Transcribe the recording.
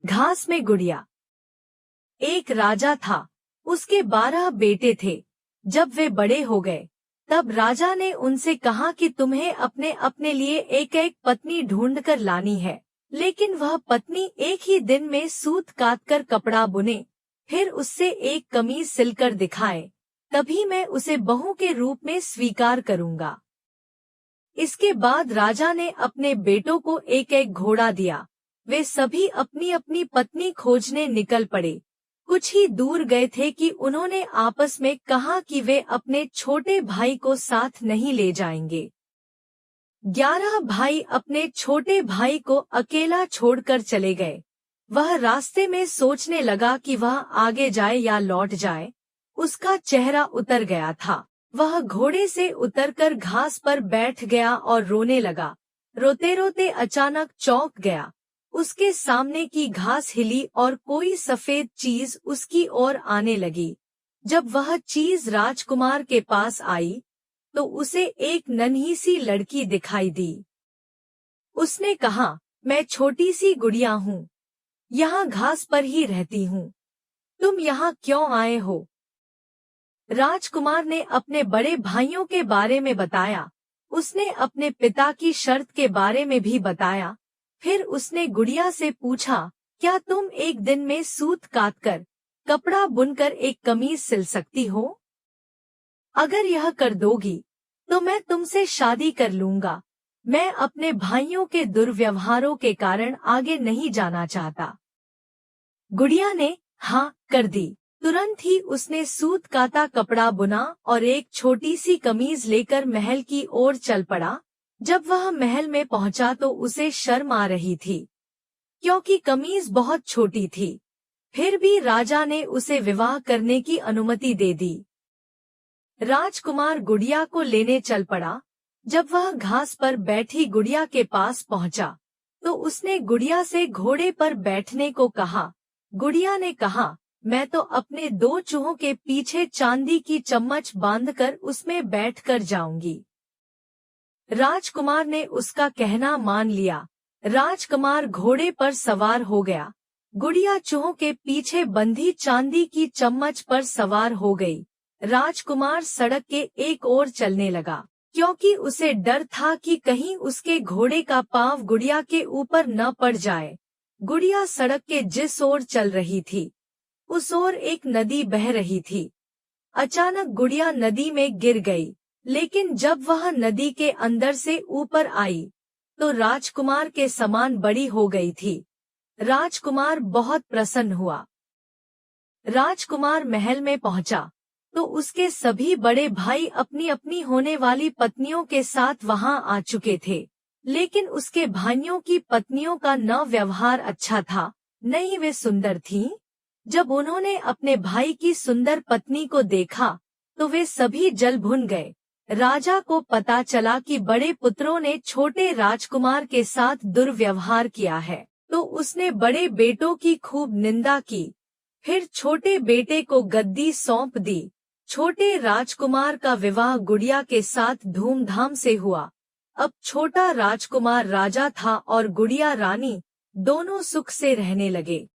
घास में गुड़िया। एक राजा था, उसके 12 बेटे थे। जब वे बड़े हो गए तब राजा ने उनसे कहा कि तुम्हें अपने अपने लिए एक एक पत्नी ढूंढ कर लानी है, लेकिन वह पत्नी एक ही दिन में सूत काटकर कपड़ा बुने, फिर उससे एक कमीज सिलकर दिखाए, तभी मैं उसे बहू के रूप में स्वीकार करूंगा। इसके बाद राजा ने अपने बेटों को एक एक घोड़ा दिया। वे सभी अपनी अपनी पत्नी खोजने निकल पड़े। कुछ ही दूर गए थे कि उन्होंने आपस में कहा कि वे अपने छोटे भाई को साथ नहीं ले जाएंगे। 11 भाई अपने छोटे भाई को अकेला छोड़कर चले गए। वह रास्ते में सोचने लगा कि वह आगे जाए या लौट जाए। उसका चेहरा उतर गया था। वह घोड़े से उतरकर घास पर बैठ गया और रोने लगा। रोते रोते अचानक चौंक गया। उसके सामने की घास हिली और कोई सफेद चीज उसकी ओर आने लगी। जब वह चीज राजकुमार के पास आई तो उसे एक नन्ही सी लड़की दिखाई दी। उसने कहा, मैं छोटी सी गुड़िया हूँ, यहाँ घास पर ही रहती हूँ। तुम यहाँ क्यों आए हो? राजकुमार ने अपने बड़े भाइयों के बारे में बताया। उसने अपने पिता की शर्त के बारे में भी बताया। फिर उसने गुड़िया से पूछा, क्या तुम एक दिन में सूत काटकर कपड़ा बुनकर एक कमीज सिल सकती हो? अगर यह कर दोगी तो मैं तुमसे शादी कर लूंगा। मैं अपने भाइयों के दुर्व्यवहारों के कारण आगे नहीं जाना चाहता। गुड़िया ने हाँ कर दी। तुरंत ही उसने सूत काटा कपड़ा बुना और एक छोटी सी कमीज लेकर महल की ओर चल पड़ा। जब वह महल में पहुंचा तो उसे शर्म आ रही थी, क्योंकि कमीज बहुत छोटी थी। फिर भी राजा ने उसे विवाह करने की अनुमति दे दी। राजकुमार गुड़िया को लेने चल पड़ा। जब वह घास पर बैठी गुड़िया के पास पहुंचा तो उसने गुड़िया से घोड़े पर बैठने को कहा। गुड़िया ने कहा, मैं तो अपने 2 चूहों के पीछे चांदी की चम्मच बांधकर उसमें बैठकर जाऊंगी। राजकुमार ने उसका कहना मान लिया। राजकुमार घोड़े पर सवार हो गया। गुड़िया चूहों के पीछे बंधी चांदी की चम्मच पर सवार हो गई। राजकुमार सड़क के एक ओर चलने लगा, क्योंकि उसे डर था कि कहीं उसके घोड़े का पांव गुड़िया के ऊपर न पड़ जाए। गुड़िया सड़क के जिस ओर चल रही थी उस ओर एक नदी बह रही थी। अचानक गुड़िया नदी में गिर गई, लेकिन जब वह नदी के अंदर से ऊपर आई तो राजकुमार के समान बड़ी हो गई थी। राजकुमार बहुत प्रसन्न हुआ। राजकुमार महल में पहुंचा तो उसके सभी बड़े भाई अपनी अपनी होने वाली पत्नियों के साथ वहां आ चुके थे, लेकिन उसके भाइयों की पत्नियों का न व्यवहार अच्छा था, न ही वे सुंदर थीं। जब उन्होंने अपने भाई की सुंदर पत्नी को देखा तो वे सभी जल भुन गए। राजा को पता चला कि बड़े पुत्रों ने छोटे राजकुमार के साथ दुर्व्यवहार किया है, तो उसने बड़े बेटों की खूब निंदा की। फिर छोटे बेटे को गद्दी सौंप दी। छोटे राजकुमार का विवाह गुड़िया के साथ धूमधाम से हुआ। अब छोटा राजकुमार राजा था और गुड़िया रानी, दोनों सुख से रहने लगे।